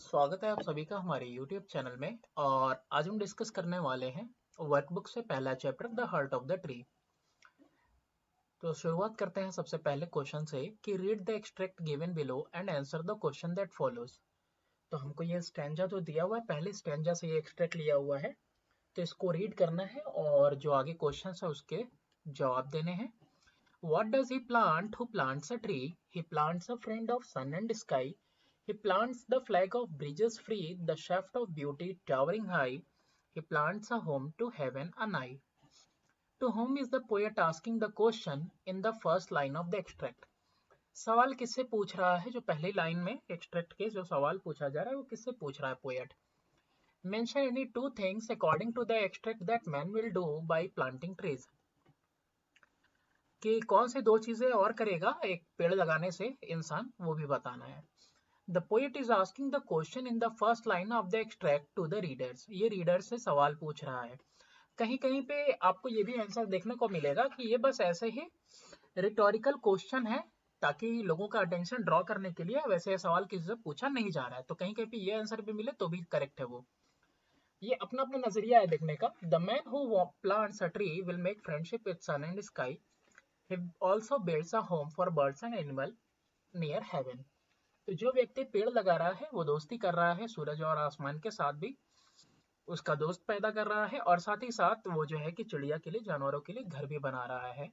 स्वागत है आप सभी का हमारे YouTube चैनल में। और आज हम डिस्कस करने वाले हैं वर्कबुक से पहला chapter the heart of the tree. तो शुरुआत करते हैं सबसे पहले क्वेश्चन से कि read the extract given below and answer the question that follows. तो हमको ये स्टैंजा जो दिया हुआ है, पहले स्टैंजा से ये एक्सट्रैक्ट लिया हुआ है, तो इसको रीड करना है और जो आगे क्वेश्चन है उसके जवाब देने हैं। What does he plant who plants a tree? He plants a friend of sun and sky. He plants the flag of bridges free, the shaft of beauty towering high. He plants a home to heaven and I. To whom is the poet asking the question in the first line of the extract? सवाल किससे पूछ रहा है? जो पहली line में extract के जो सवाल पूछा जा रहा है वो किससे पूछ रहा है poet? Mention any two things according to the extract that man will do by planting trees. कि कौन से दो चीजें और करेगा एक पेड़ लगाने से इंसान, वो भी बताना है। The poet is asking the question in the first line of the extract to the readers. ये रीडर्स से सवाल पूछ रहा है। कहीं कहीं पे आपको ये भी आंसर देखने को मिलेगा कि ये बस ऐसे ही रिटोरिकल क्वेश्चन है ताकि लोगों का अटेंशन ड्रॉ करने के लिए, वैसे सवाल किसी से पूछा नहीं जा रहा है। तो कहीं कहीं पे ये आंसर भी मिले तो भी करेक्ट है। वो ये अपना अपना नजरिया है देखने का। The man who plants a tree will make friendship with sun and sky. He also builds a home for birds and animals near heaven. तो जो व्यक्ति पेड़ लगा रहा है वो दोस्ती कर रहा है सूरज और आसमान के साथ भी, उसका दोस्त पैदा कर रहा है, और साथ ही साथ वो जो है कि चिड़िया के लिए, जानवरों के लिए घर भी बना रहा है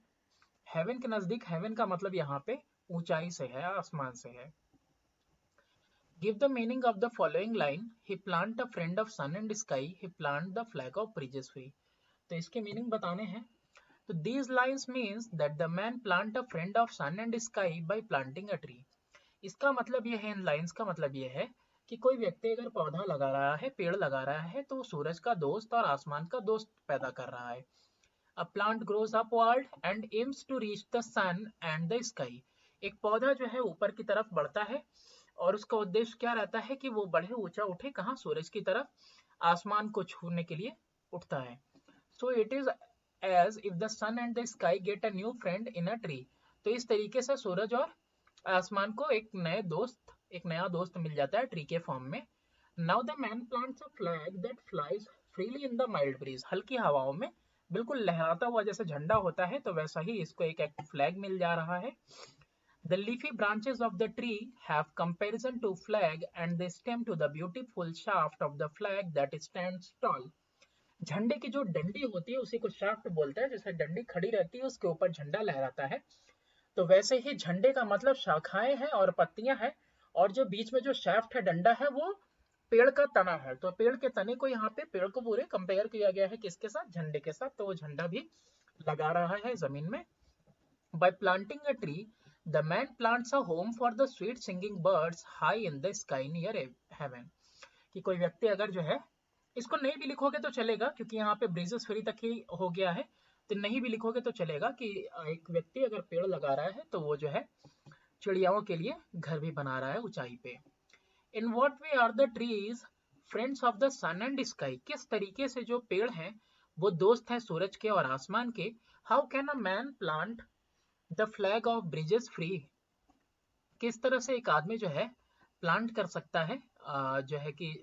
हेवन के नजदीक। हेवन का मतलब यहाँ पे ऊंचाई से है, आसमान से है। Give the meaning of the following line. He plant a friend of sun and sky, he plant the flag of breezes free. तो इसके मीनिंग बताने हैं। So these lines means that the man plant a friend of sun and sky by planting a tree. इसका मतलब ये है, इन lines का मतलब ये है कि कोई व्यक्ति अगर पौधा लगा रहा है, पेड़ लगा रहा है, तो वो सूरज का दोस्त और आसमान का दोस्त पैदा कर रहा है। A plant grows upward and aims to reach the sun and the sky. एक पौधा जो है ऊपर की तरफ बढ़ता है और उसका उद्देश्य क्या रहता है कि वो बढ़े, ऊंचा उठे, कहाँ? सूरज की तरफ, आसमान को छूने के लिए उठता है। So it is as if the sun and the sky get a new friend in a tree. तो इस तरीके से सूरज और आसमान को एक नया दोस्त मिल जाता है ट्री के फॉर्म में। Now the man plants a flag that flies freely in the mild breeze. हल्की हवाओं में बिल्कुल लहराता हुआ जैसे झंडा होता है, तो वैसा ही इसको एक फ्लैग मिल जा रहा है। The leafy branches of the tree have comparison to flag and they stem to the beautiful shaft of the flag that stands tall. झंडे की जो डंडी होती है उसी को शाफ्ट बोलते हैं। जैसे डंडी खड़ी रहती है उसके ऊपर झंडा लहराता है, तो वैसे ही झंडे का मतलब शाखाएं हैं और पत्तियां हैं, और जो बीच में जो शाफ्ट है, डंडा है, वो पेड़ का तना है। तो पेड़ के तने को यहाँ पे पेड़ को पूरे कंपेयर किया गया है किसके साथ? झंडे के साथ। तो वो झंडा भी लगा रहा है जमीन में। By planting a tree the man plants a home for the sweet singing birds high in the sky near heaven. कि कोई व्यक्ति अगर जो है, इसको नहीं भी लिखोगे तो चलेगा क्योंकि यहाँ पे ब्रिजेस फ्री तक ही हो गया है, तो नहीं भी लिखोगे तो चलेगा कि एक व्यक्ति अगर पेड़ लगा रहा है तो वो जो है चिड़ियाओं के लिए घर भी बना रहा है ऊंचाई पे। In what way are the trees friends of the sun and sky. किस तरीके से जो पेड़ हैं वो दोस्त हैं सूरज के और आसमान के। How can a man plant the flag of breezes free. किस तरह से एक आदमी जो है प्लांट कर सकता है जो है कि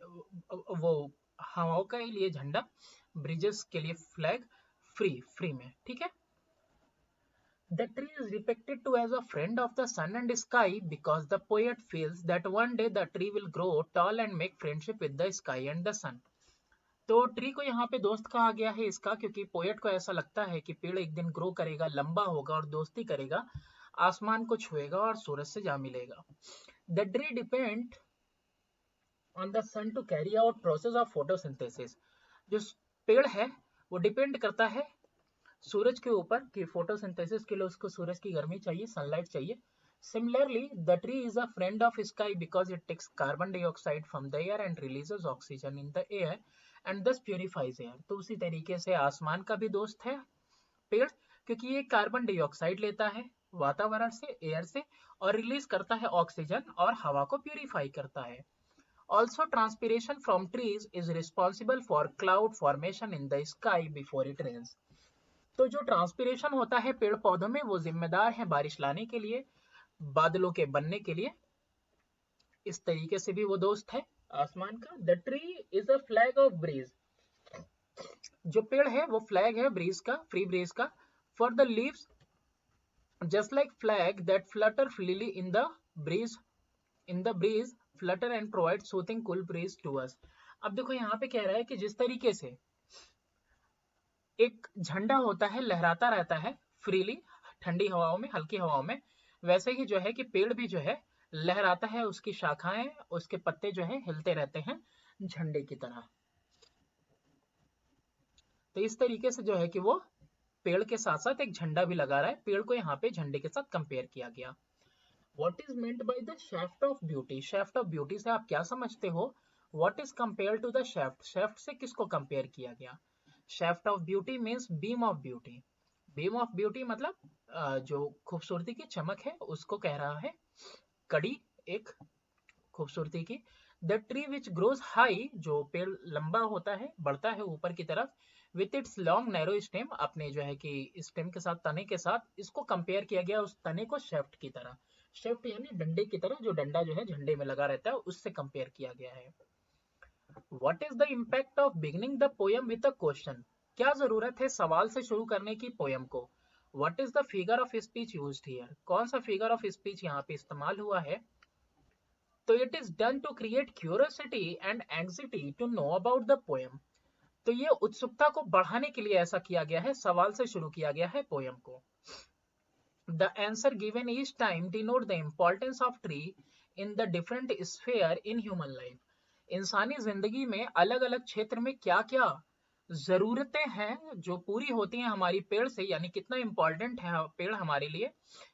वो हवाओं के लिए झंडा, ब्रिजेस के लिए फ्लैग, फ्री में, ठीक है। The tree is depicted to as a friend of the sun and sky because the poet feels that one day the tree will grow tall and make friendship with the sky and the sun. तो tree को यहाँ पे दोस्त कहा गया है इसका, क्योंकि पोएट को ऐसा लगता है कि पेड़ एक दिन ग्रो करेगा, लंबा होगा और दोस्ती करेगा, आसमान को छुएगा और सूरज से जा मिलेगा। The tree depend on the sun to carry out process of photosynthesis. जो पेड़ है वो डिपेंड करता है सूरज के ऊपर कि फोटोसिंथेसिस के लिए उसको सूरज की गर्मी चाहिए, सनलाइट चाहिए। Similarly, the tree is a friend of sky because it takes carbon dioxide from the air and releases oxygen in the air and thus purifies air. तो उसी तरीके से आसमान का भी दोस्त है पेड़, क्योंकि ये कार्बन डाइऑक्साइड लेता है वातावरण से, एयर से, और रिलीज करता है ऑक्सीजन और हवा को प्यूरिफाई करता है। Also, transpiration from trees is responsible for cloud formation in the sky before it rains. तो जो ट्रांसपिरेशन होता है पेड़ पौधों में वो जिम्मेदार है बारिश लाने के लिए, बादलों के बनने के लिए। इस तरीके से भी वो दोस्त है। आसमान का। The tree is a flag of breeze, जो पेड़ है वो फ्लैग है ब्रीज का, फ्री ब्रीज का। For the leaves just like flag that flutter freely in the breeze flutter and provide soothing cool breeze to us. अब देखो यहाँ पे कह रहा है कि जिस तरीके से एक झंडा होता है, लहराता रहता है फ्रीली, ठंडी हवाओं में, हल्की हवाओं में, वैसे ही जो है कि पेड़ भी जो है लहराता है, उसकी शाखाएं, उसके पत्ते जो है हिलते रहते हैं झंडे की तरह। तो इस तरीके से जो है कि वो पेड़ के साथ साथ एक झंडा भी लगा रहा है, पेड़ को यहाँ पे झंडे के साथ कंपेयर किया गया। What is meant by the shaft of beauty? shaft of beauty से आप क्या समझते हो? What is compared to the shaft? shaft से किसको कंपेयर किया गया? shaft of beauty means beam of beauty. beam of beauty मतलब जो खूबसूरती की चमक है उसको कह रहा है, कड़ी एक खूबसूरती की। The tree which grows high, जो पेड़ लंबा होता है, बढ़ता है ऊपर की तरफ, with its long narrow stem, अपने जो है कि स्टेम के साथ, तने के साथ, इसको कंपेयर किया गया उस तने को शेफ्ट की तरह। शेफ्ट यानी डंडे की तरह, जो डंडा जो है झंडे में लगा रहता है, उससे कंपेयर किया गया है। What is the impact of beginning the poem with a question? क्या जरूरत है सवाल से शुरू करने की पोयम को? What is the figure of speech used here? कौन सा फिगर ऑफ स्पीच यहाँ पे इस्तेमाल हुआ है? तो it is done to create curiosity and anxiety to know about the poem. तो ये उत्सुकता को बढ़ाने के लिए ऐसा किया गया है, सवाल से शुरू किया गया है पोएम को। The answer given each time denote the importance of tree in the different sphere in human life. इंसानी जिंदगी में अलग अलग क्षेत्र में क्या क्या जरूरतें हैं जो पूरी होती हैं हमारी पेड़ से, यानी कितना इंपॉर्टेंट है पेड़ हमारे लिए,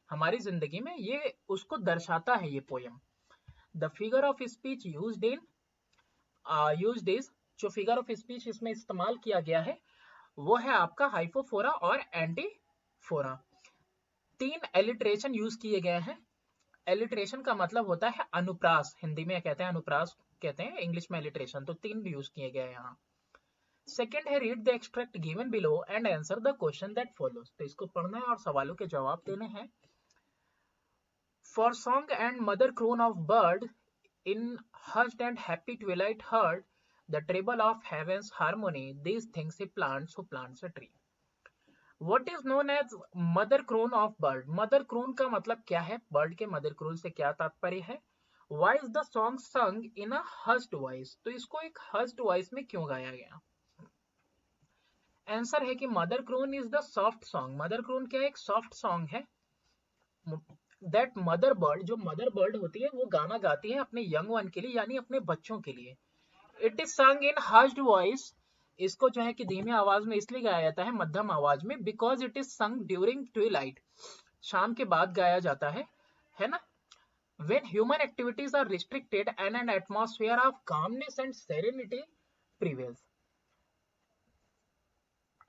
हमारी जिंदगी में, ये उसको दर्शाता है ये poem. The figure of speech used is, जो फिगर ऑफ स्पीच इसमें इस्तेमाल किया गया है वो है आपका हाइपोफोरा और एंटीफोरा। 3 एलिट्रेशन यूज किए गए हैं। एलिट्रेशन का मतलब होता है अनुप्रास, हिंदी में कहते हैं अनुप्रास कहते हैं, इंग्लिश में एलिट्रेशन, तो 3 यूज किए गए हैं यहाँ। सेकेंड है read the extract given below and answer the question that follows. तो इसको पढ़ना है और सवालों के जवाब देने हैं। For song and mother croon of bird in hushed and happy twilight heard the treble of heaven's harmony, these things he plants who plants a tree. What is known as mother crown of bird? mother crown का मतलब क्या है? Bird के mother crown से क्या तात्पर्य है? Why is the song sung in a hushed voice? तो इसको एक hushed voice में क्यों गाया गया? आंसर है कि mother croon is the soft song. Mother croon क्या है? एक सॉफ्ट सॉन्ग है। दैट मदर बर्ड, जो मदर बर्ड होती है वो गाना गाती है अपने यंग वन के लिए, यानी अपने बच्चों के लिए। इट इज संग इन हस्ड वॉइस, इसको जो है कि धीमी आवाज में इसलिए गाया जाता है, मध्यम आवाज में, because it is sung during twilight, शाम के बाद गाया जाता है ना। When human activities are restricted and an atmosphere of calmness and serenity prevails.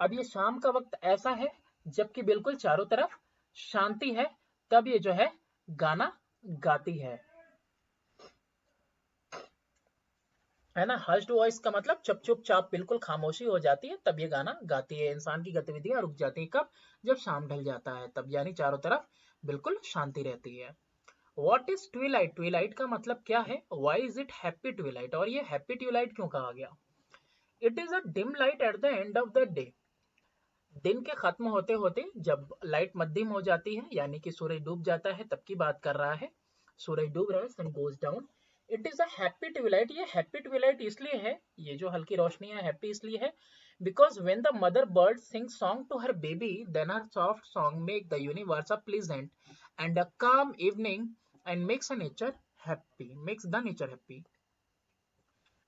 अब ये शाम का वक्त ऐसा है जबकि बिल्कुल चारों तरफ शांति है, तब ये जो है गाना गाती है ना। हस्ड वॉइस का मतलब जब चुपचाप बिल्कुल खामोशी हो जाती है तब ये गाना गाती है। इंसान की गतिविधियां रुक जाती है कब? जब शाम ढल जाता है तब, यानी चारों तरफ बिल्कुल शांति रहती है। What is Twilight? ट्विलाइट का मतलब क्या है? Why is it happy Twilight? और ये हैप्पी ट्विलाइट क्यों कहा गया? It is a dim light at the end of the day. दिन के खत्म होते होते जब लाइट मध्यम हो जाती है, यानी कि सूरज डूब जाता है, तब की बात कर रहा है। सूरज डूब रहा है, sun goes down. It is a happy twilight. ये हैप्पी ट्विलाइट इसलिए है, ये जो हल्की रोशनी है हैप्पी इसलिए है, because when the mother bird sing song to her baby, then her soft song make the universe a pleasant and a calm evening and makes the nature happy.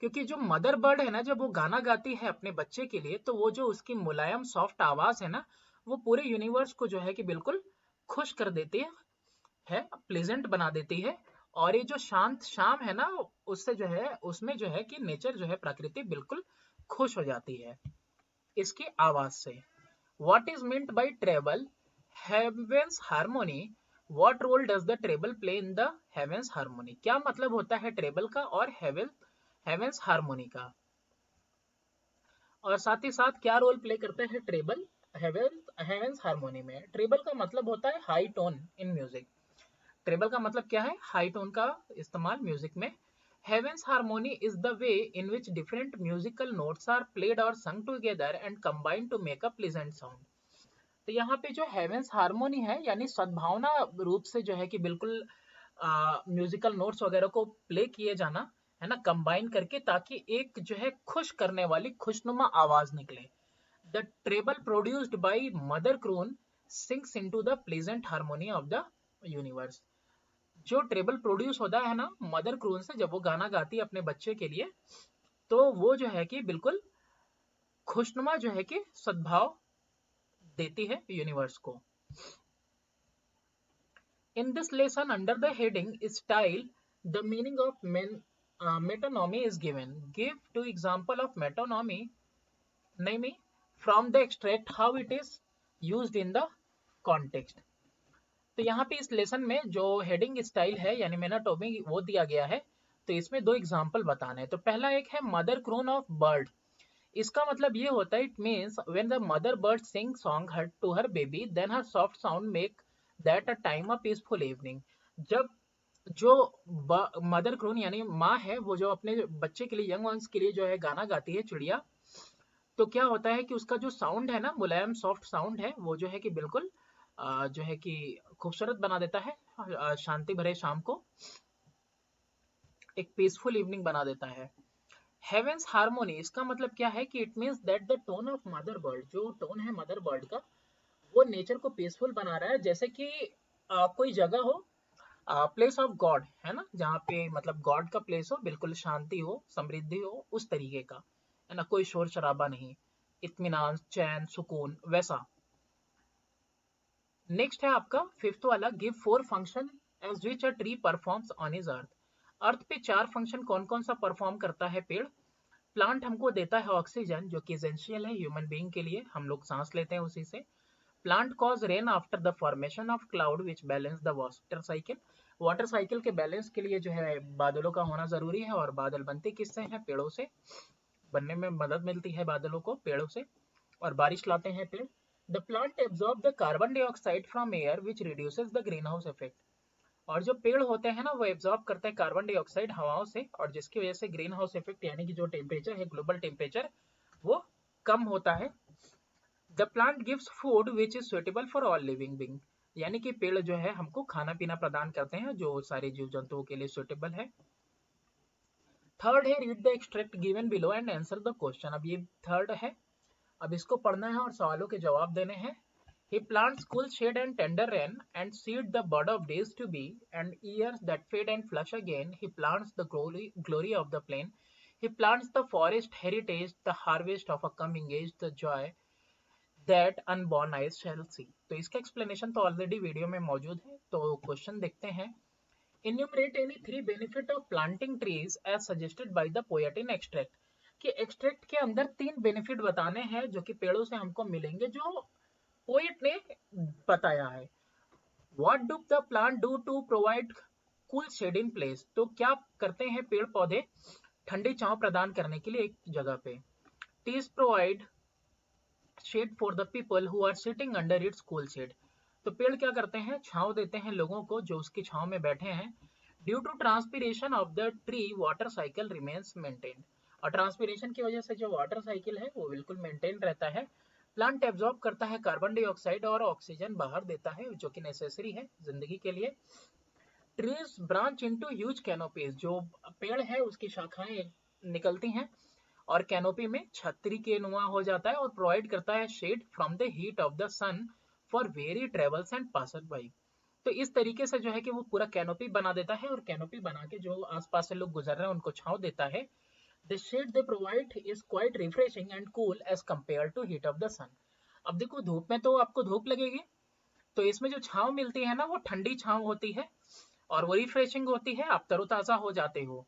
क्योंकि जो मदर बर्ड है ना, जब वो गाना गाती है अपने बच्चे के लिए, तो वो जो उसकी मुलायम सॉफ्ट आवाज है ना, वो पूरे यूनिवर्स को जो है कि बिल्कुल खुश कर देती है, प्लेजेंट बना देती है। और ये जो शांत शाम है ना, उससे जो है, उसमें जो है कि नेचर जो है, प्रकृति बिल्कुल खुश हो जाती है इसकी आवाज से। What is meant by treble heaven's harmony? What role does the treble play in the heaven's harmony? क्या मतलब होता है ट्रेबल का और हेवेंस हार्मोनी का, और साथ ही साथ क्या रोल प्ले करते हैं ट्रेबल हेवेंस हार्मोनी में? ट्रेबल का मतलब होता है high tone in music. Treble का मतलब क्या है? हाई टोन का इस्तेमाल म्यूजिक में Heaven's harmony is the way in which different musical notes are played or sung together and combined to make a pleasant sound. तो यहाँ पे जो हेवेंस हार्मोनी है यानी सद्भावना रूप से जो है कि बिल्कुल म्यूजिकल नोट्स वगैरह को प्ले किए जाना है ना, कंबाइन करके, ताकि एक जो है खुश करने वाली खुशनुमा आवाज निकले. The treble produced by mother croon sinks into the pleasant harmony of the universe. जो ट्रेबल प्रोड्यूस होता है ना मदर क्रोन से, जब वो गाना गाती है अपने बच्चे के लिए, तो वो जो है कि बिल्कुल खुशनुमा जो है कि सद्भाव देती है यूनिवर्स को. In this lesson, under the heading style, the meaning of metonymy is given. Give 2 example of metonymy from the extract, how it is used in the context. तो यहाँ पे इस लेसन में जो हेडिंग स्टाइल है यानी मेनाटोमी वो दिया गया है, तो इसमें 2 एग्जाम्पल बताने हैं. तो पहला एक है मदर क्रोन ऑफ बर्ड. इसका मतलब ये होता है, it means when the mother bird sing song her to her baby then her soft sound make that a time a peaceful evening. जब जो मदर क्रोन यानी माँ है, वो जो अपने बच्चे के लिए, यंग वंस के लिए जो है गाना गाती है चिड़िया, तो क्या होता है कि उसका जो साउंड है ना, मुलायम सॉफ्ट साउंड है, वो जो है कि बिल्कुल जो है कि खूबसूरत बना देता है, शांति भरे शाम को एक पीसफुल इवनिंग बना देता है. हेवेंस हार्मोनी, इसका मतलब क्या है कि it means that the tone of mother bird, जो टोन है मदर बर्ड का, वो नेचर को पीसफुल बना रहा है. जैसे कि कोई जगह हो, प्लेस ऑफ गॉड है ना, जहाँ पे मतलब गॉड का प्लेस हो, बिल्कुल शांति हो, समृद्धि हो, उस तरीके का है ना, कोई शोर शराबा नहीं, इत्मीनान, चैन, सुकून, वैसा. नेक्स्ट है आपका 5th वाला, give 4 function as which a tree performs on his earth. Earth पे 4 फंक्शन कौन कौन सा परफॉर्म करता है पेड़. प्लांट हमको देता है ऑक्सीजन, जो कि एसेंशियल है ह्यूमन बीइंग के लिए, हम लोग सांस लेते हैं उसी से. Plant cause rain after the formation of cloud which balance the water cycle. Water cycle के बैलेंस के लिए जो है बादलों का होना जरूरी है, और बादल बनते किससे हैं, पेड़ों से. बनने में मदद मिलती है बादलों को पेड़ों से, और बारिश लाते हैं पेड़. The plant absorb the carbon dioxide from air which reduces the green house effect. और जो पेड़ होते हैं ना, वो एब्जॉर्ब करते हैं कार्बन डाइऑक्साइड हवाओं से, और जिसकी वजह से ग्रीन हाउस इफेक्ट यानी कि जो टेम्परेचर है, ग्लोबल टेम्परेचर, वो कम होता है. The plant gives food which is suitable for all living being. यानी कि पेड़ जो है हमको खाना पीना प्रदान करते हैं जो सारे जीव जंतुओं के लिए सुटेबल है. थर्ड है, read the extract given below and answer the question. अब ये थर्ड है, अब इसको पढ़ना है और सवालों के जवाब देने हैं. He plants cool shade and tender rain and seed the bud of days to be and years that fade and flush again. He plants the glory of the plain. He plants the forest heritage, the harvest of a coming age, the joy that unborn eyes shall see. तो इसका explanation तो already video में मौजूद है. तो question देखते हैं. Enumerate any 3 benefit of planting trees as suggested by the poet in extract. कि एक्सट्रैक्ट के अंदर 3 बेनिफिट बताने हैं जो कि पेड़ों से हमको मिलेंगे, जो पोएट ने बताया है. What do the plant do to provide cool shade in place. तो क्या करते हैं पेड़ पौधे ठंडी छांव प्रदान करने के लिए एक जगह पे. Trees provide shade for the people who are sitting under its cool shade. तो पेड़ क्या करते हैं, छांव देते हैं लोगों को जो उसकी छांव में बैठे हैं. Due to transpiration of the tree water cycle remains maintained. और ट्रांसपीरेशन की वजह से जो वाटर साइकिल है वो बिल्कुल मेंटेन रहता है. प्लांट एब्जॉर्ब करता है कार्बन डाइऑक्साइड और ऑक्सीजन बाहर देता है, जो कि नेसेसरी है जिंदगी के लिए. Trees branch into huge canopies. जो पेड़ है उसकी शाखाएं निकलती हैं और कैनोपी में छतरी के नुमा हो जाता है, और प्रोवाइड करता है shade from the heat of the sun for very travels and passer by. तो इस तरीके से जो है कि वो पूरा कैनोपी बना देता है, और कैनोपी बना के जो आसपास से लोग गुजर रहे हैं उनको छांव देता है. The shade they provide is quite refreshing and cool as compared to heat of the sun. अब देखो धूप में तो आपको धूप लगेगी, तो इसमें जो छांव मिलती है ना, वो ठंडी छांव होती है और वो रिफ्रेशिंग होती है, आप तरोताजा हो जाते हो.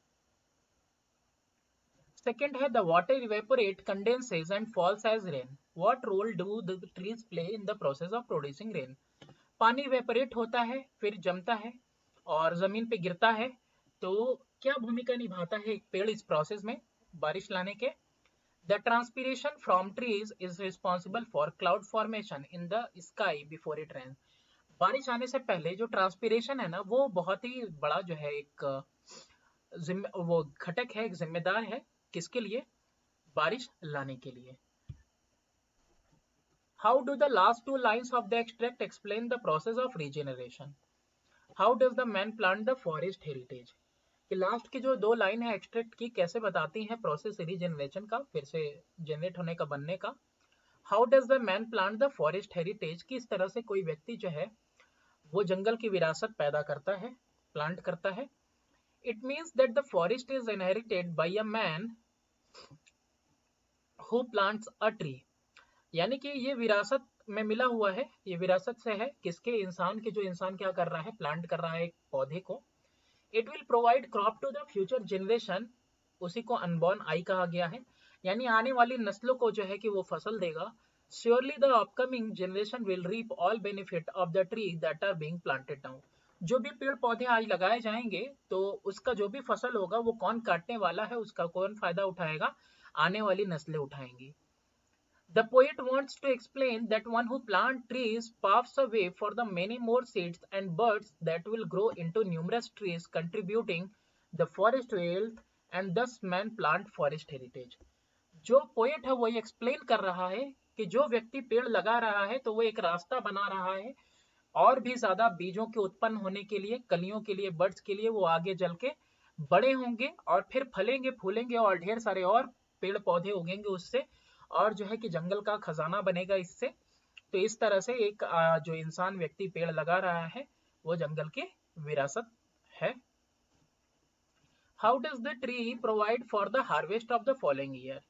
सेकेंड है, the water evaporate condenses and falls as rain. What role do the trees play in the process of producing rain. पानी इवेपोरेट होता है, फिर जमता है और जमीन पे गिरता है. तो क्या भूमिका निभाता है एक पेड़ इस प्रोसेस में बारिश लाने के. The transpiration from trees is responsible for cloud formation in the sky before it rain. बारिश आने से पहले जो ट्रांसपीरेशन है ना, वो बहुत ही बड़ा जो है एक वो घटक है, एक जिम्मेदार है किसके लिए? बारिश लाने के लिए। How do the last two lines of the extract explain the process of regeneration? How does the man plant the forest heritage? कि लास्ट की जो दो लाइन है एक्सट्रैक्ट की कैसे बताती हैं प्रोसेस रीजनरेशन का, फिर से जनरेट होने का, बनने का। How does the man plant the forest heritage, किस तरह से कोई व्यक्ति जो है वो जंगल की विरासत पैदा करता है, प्लांट करता है। It means that the forest is inherited by a man who plants a tree, यानी कि ये विरासत में मिला हुआ है, ये विरासत से है किसके? इंसान के। जो इंसान क्या कर रहा है? प्लांट कर रहा है एक पौधे को। It will provide crop to the future generation, उसी को अनबॉर्न आई कहा गया है, यानी आने वाली नस्लों को जो है कि वो फसल देगा। Surely the upcoming generation will reap all benefit of the tree that are being planted now. जो भी पेड़ पौधे आज लगाए जाएंगे तो उसका जो भी फसल होगा वो कौन काटने वाला है, उसका कौन फायदा उठाएगा? आने वाली नस्लें उठाएंगी। The poet wants to explain that one who plants trees paves a way for the many more seeds and birds that will grow into numerous trees, contributing the forest wealth, and thus man plant forest heritage. जो poet है वो ये explain कर रहा है कि जो व्यक्ति पेड़ लगा रहा है तो वो एक रास्ता बना रहा है और भी ज्यादा बीजों के उत्पन्न होने के लिए, कलियों के लिए, बर्ड्स के लिए, वो आगे चल के बड़े होंगे और फिर फलेंगे, फूलेंगे और ढेर सारे और पेड़ पौधे उगेंगे उससे, और जो है कि जंगल का खजाना बनेगा इससे। तो इस तरह से एक जो इंसान व्यक्ति पेड़ लगा रहा है वो जंगल की विरासत है। How does the tree provide for the harvest of the following year,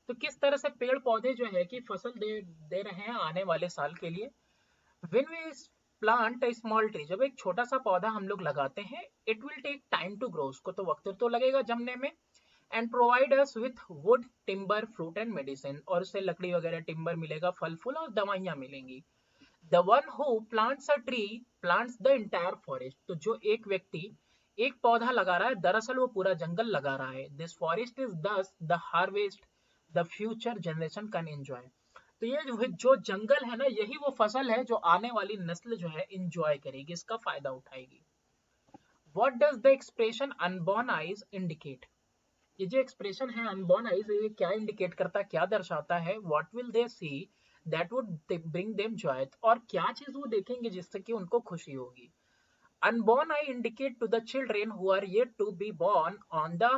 तो किस तरह से पेड़ पौधे जो है कि फसल दे रहे हैं आने वाले साल के लिए। When we plant a small tree, जब एक छोटा सा पौधा हम लोग लगाते हैं, it will take time to grow, उसको तो वक्त तो लगेगा जमने में, and provide us with wood, timber, fruit and medicine, और उससे लकड़ी वगैरह, टिम्बर मिलेगा, फल फूल और दवाइयाँ मिलेंगी। The one who plants a tree plants the entire forest, तो जो एक व्यक्ति एक पौधा लगा रहा है दरअसल वो पूरा जंगल लगा रहा है। This forest is thus the harvest the future generation can enjoy, तो ये जो जंगल है ना, यही वो फसल है जो आने वाली नस्ल जो है इंजॉय करेगी, इसका फायदा उठाएगी। What does the expression unborn eyes indicate, ये जो एक्सप्रेशन है अनबॉर्न आइज, ये क्या इंडिकेट करता है, क्या दर्शाता है? What will they see that would bring them joy, और क्या चीज वो देखेंगे जिससे कि उनको खुशी होगी। Unborn eye indicate to the children who are yet to be born on the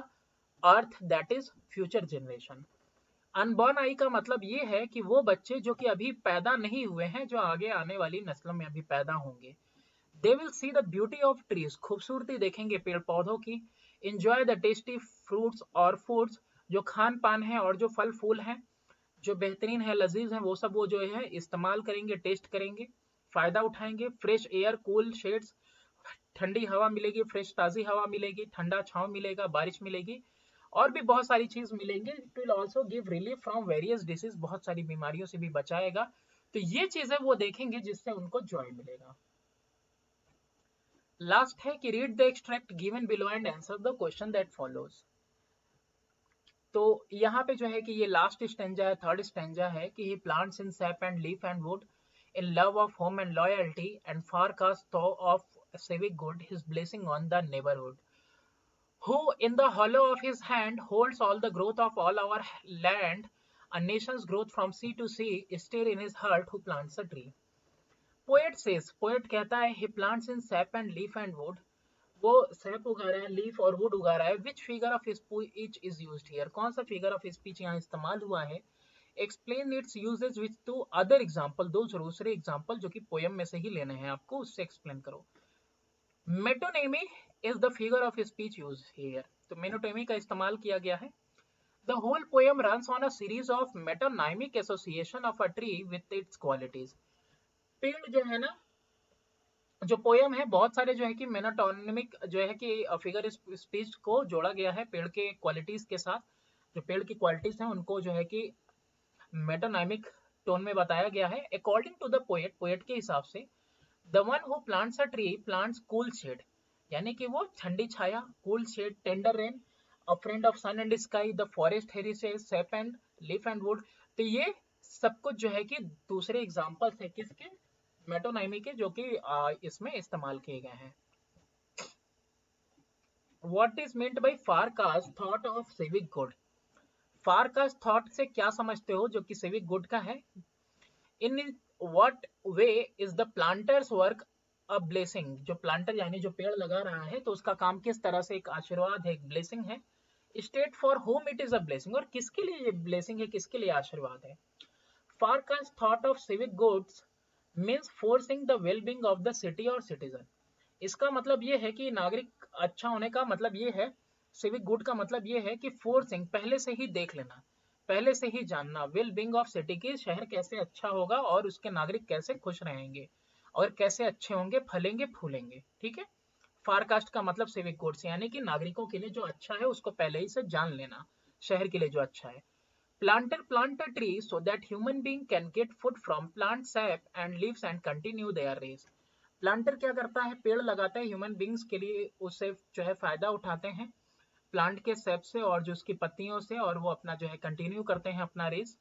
earth, that is future generation। Unborn I का मतलब ये है कि वो बच्चे जो कि अभी पैदा नहीं हुए हैं, जो आगे आने वाली नस्लों में अभी पैदा होंगे। They will see the beauty of trees, खूबसूरती देखेंगे पेड़ पौधों की। इंजॉय द टेस्टी फ्रूट्स और फूड्स, जो खान पान है और जो फल फूल हैं जो बेहतरीन है, लजीज है, वो सब वो जो है इस्तेमाल करेंगे, टेस्ट करेंगे, फायदा उठाएंगे। फ्रेश एयर, कूल शेड्स, ठंडी हवा मिलेगी, फ्रेश ताजी हवा मिलेगी, ठंडा छांव मिलेगा, बारिश मिलेगी और भी बहुत सारी चीज मिलेंगे। It will also give relief from various disease, बहुत सारी बीमारियों से भी बचाएगा। तो ये चीजें वो देखेंगे जिससे उनको जॉय मिलेगा। लास्ट है कि read the extract given below and answer the question that follows. तो यहाँ पे जो है कि ये लास्ट स्टेंजा है, थर्ड स्टेंजा है कि he plants in sap and leaf and wood in love of home and loyalty and forecast thought of civic good, his blessing on the neighborhood, who in the hollow of his hand holds all the growth of all our land, a nation's growth from sea to sea, stir in his heart who plants a tree. Poet says, poet कहता है, he plants in sap and leaf and wood, वो sap उगा रहा है, leaf और wood उगा रहा है। Which figure of speech is used here, कौन सा फिगर ऑफ स्पीच यहाँ इस्तेमाल हुआ है। Explain its usages with two other example, दो दूसरे एग्जाम्पल जो कि पोएम में से ही लेने हैं आपको, उससे एक्सप्लेन करो। Metonymy is the figure of speech use here, तो मेटोनेमी का इस्तेमाल किया गया है। The whole poem runs on a series of metonymic association of a tree with its qualities. पेड़ जो है ना, जो पोयम है बहुत सारे जो है कि मेटाटोनिमिक जो है कि फिगर स्पीच को जोड़ा गया है पेड़ के क्वालिटीज के साथ। जो पेड़ की क्वालिटीज हैं उनको जो है कि मेटानाइमिक टोन में बताया गया है। According to the poet, poet के हिसाब से, the one who plants a tree plants cool shade, यानी कि वो ठंडी छाया, cool shade, tender rain, a friend of sun and sky, the forest heritage, sap and leaf and wood. तो ये सब कुछ जो है कि दूसरे एग्जाम्पल्स है किसके, मेटोनाइमी के, जो कि इसमें इस्तेमाल किए गए हैं। What is meant by far cast thought of civic good? Far cast thought से क्या समझते हो जो कि सिविक गुड का है? इन what way is the planters work a blessing? जो प्लांटर यानी जो पेड़ लगा रहा है तो उसका काम किस तरह से एक आशीर्वाद है, एक ब्लेसिंग है? State for home it is a blessing, और किसके लिए ये ब्लेसिंग है, किसके लिए आशीर्वाद है? Farcast thought of civic goods means forcing the wellbeing of the city और सिटीजन। इसका मतलब ये है कि नागरिक अच्छा होने का मतलब ये है, सिविक गुड का मतलब ये है कि फोर्सिंग पहले से ही देख लेना, पहले से ही जानना वेल बींग ऑफ सिटी की, शहर कैसे अच्छा होगा और उसके नागरिक कैसे खुश रहेंगे और कैसे अच्छे होंगे, फलेंगे फूलेंगे। ठीक है, फारकास्ट का मतलब सिविक गुड्स यानी कि नागरिकों के लिए जो अच्छा है उसको पहले ही से जान लेना, शहर के लिए जो अच्छा है। Planter plant a tree so that human being can get food from plant sap and leaves and continue their race. Planter क्या करता है, पेड़ लगाता है ह्यूमन बींग्स के लिए, उससे जो है फायदा उठाते हैं प्लांट के सेप से और जो उसकी पत्तियों से, और वो अपना जो है कंटिन्यू करते हैं अपना रेस,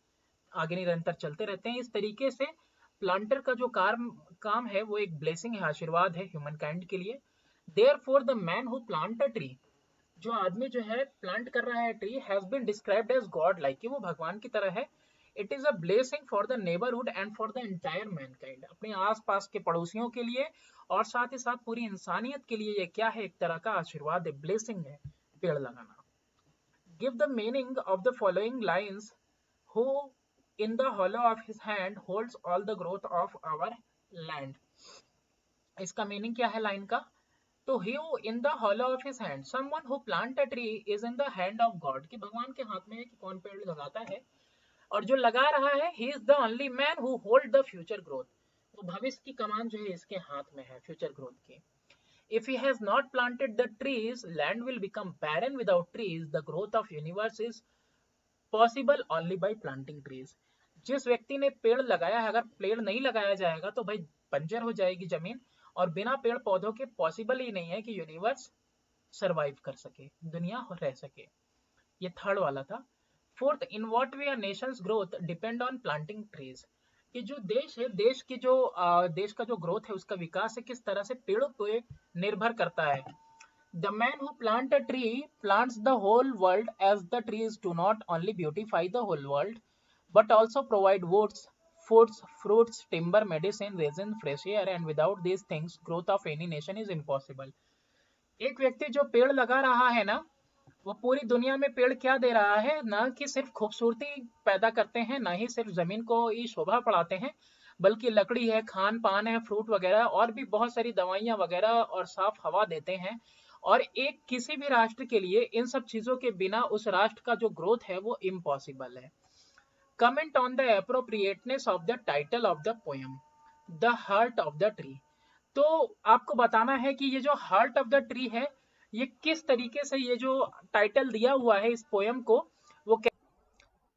आगे निरंतर चलते रहते हैं। इस तरीके से प्लांटर का जो काम है वो एक ब्लेसिंग है, आशीर्वाद है ह्यूमन काइंड के लिए। Therefore the man who plant a tree, जो आदमी जो है प्लांट कर रहा है tree, has been described as god like, कि वो भगवान की तरह है। It is a blessing for the neighbourhood and for the entire mankind, अपने आसपास के पड़ोसियों के लिए और साथ ही साथ पूरी इंसानियत के लिए ये क्या है, एक तरह का आशीर्वाद है, ब्लेसिंग है पेड़ लगाना। Give the meaning of the following lines, who in the hollow of his hand holds all the growth of our land। इसका मीनिंग क्या है लाइन का? तो he who in the hollow of his hand, someone who plant a tree is in the hand of God, कि भगवान के हाथ में है कि कौन पेड़ लगाता है, और जो लगा रहा है he is the only man who hold the future growth, वो भविष्य की कमान जो है इसके हाथ में है फ्यूचर ग्रोथ की। If he has not planted the trees, land will become barren without trees, the growth of universe is possible only by planting trees। जिस व्यक्ति ने पेड़ लगाया है, अगर पेड़ नहीं लगाया जाएगा तो भाई बंजर हो जाएगी जमीन, और बिना पेड़ पौधों के पॉसिबल ही नहीं है कि यूनिवर्स सरवाइव कर सके, दुनिया रह सके। ये थर्ड वाला था। Fourth, in what way are nations growth depend on planting trees, कि जो देश है, देश की जो देश का जो ग्रोथ है, उसका विकास है किस तरह से, पेड़ों पे निर्भर करता है। The man who plant a tree plants the whole world, as the trees do not only beautify the whole world but also provide woods, foods, fruits, timber, medicine, resin, fresh air, and without these things growth of any nation is impossible। एक व्यक्ति जो पेड़ लगा रहा है ना, वो पूरी दुनिया में पेड़ क्या दे रहा है, ना कि सिर्फ खूबसूरती पैदा करते हैं, ना ही सिर्फ जमीन को ही शोभा बढ़ाते हैं, बल्कि लकड़ी है, खान पान है, फ्रूट वगैरह, और भी बहुत सारी दवाइयां वगैरह, और साफ हवा देते हैं। और एक किसी भी राष्ट्र के लिए इन सब चीजों के बिना उस राष्ट्र का जो ग्रोथ है वो इम्पॉसिबल है। Comment on the appropriateness of the title of the poem the heart of the tree. तो आपको बताना है कि ये जो हार्ट ऑफ द ट्री है, ये किस तरीके से ये जो टाइटल दिया हुआ है इस पोयम को, वो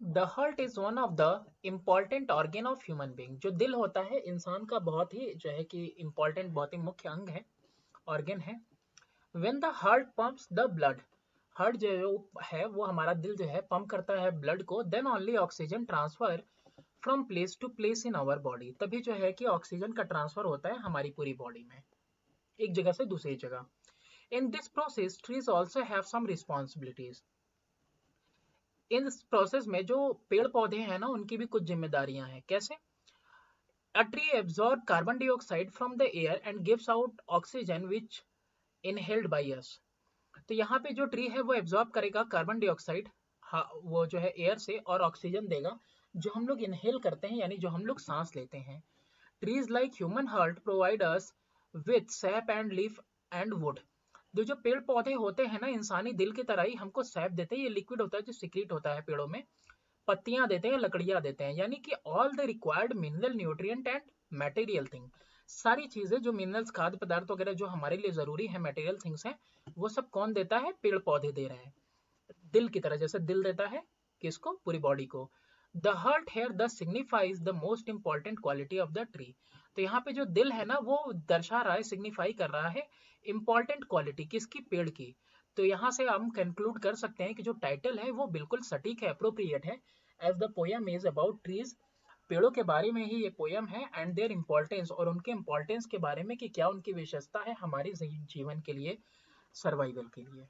the heart is one of the important organ of human being. जो दिल होता है इंसान का बहुत ही जो है कि इम्पॉर्टेंट, बहुत ही मुख्य अंग है, ऑर्गेन है। When the heart pumps the blood, heart जो है वो हमारा दिल जो है पंप करता है ब्लड को, then only oxygen transfer from place to place in our body, तभी जो है कि ऑक्सीजन का ट्रांसफर होता है हमारी पूरी बॉडी में, एक जगह से दूसरी जगह। In this process, trees also have some responsibilities। इस प्रोसेस में जो पेड़ पौधे हैं ना, उनकी भी कुछ जिम्मेदारियां हैं। कैसे? A tree absorbs carbon dioxide from the air and gives out oxygen which inhaled by us। तो यहाँ पे जो ट्री है वो एब्जॉर्ब करेगा कार्बन डाइऑक्साइड, वो जो है एयर से, और ऑक्सीजन देगा जो हम लोग इनहेल करते हैं, यानी जो हम लोग सांस लेते हैं। Trees like human heart provide us with SAP and leaf and would. जो पेड़ पौधे होते हैं ना, इंसानी दिल की तरह ही हमको सैप देते हैं, ये लिक्विड होता है जो सिक्रीट होता है पेड़ों में, पत्तियां देते हैं, लकड़ियां देते हैं, यानी कि all the required mineral nutrient and material thing, सारी चीजें जो मिनरल्स, खाद्य पदार्थ वगैरह जो हमारे लिए जरूरी है, मटेरियल थिंग्स हैं, वो सब कौन देता है? पेड़ पौधे दे रहे हैं, दिल की तरह, जैसे दिल देता है किसको? पूरी बॉडी को। The heart here the signifies the most important quality of the tree. तो यहाँ पे जो दिल है ना, वो दर्शा रहा है, सिग्निफाई कर रहा है इंपॉर्टेंट क्वालिटी किसकी? पेड़ की। तो यहाँ से हम कंक्लूड कर सकते हैं कि जो टाइटल है वो बिल्कुल सटीक है, अप्रोप्रिएट है, as the poem is about trees. पेड़ों के बारे में ही ये पोयम है, एंड देयर इंपॉर्टेंस, और उनके इंपॉर्टेंस के बारे में कि क्या उनकी विशेषता है हमारे जीवन के लिए। सर्वाइवल के लिए।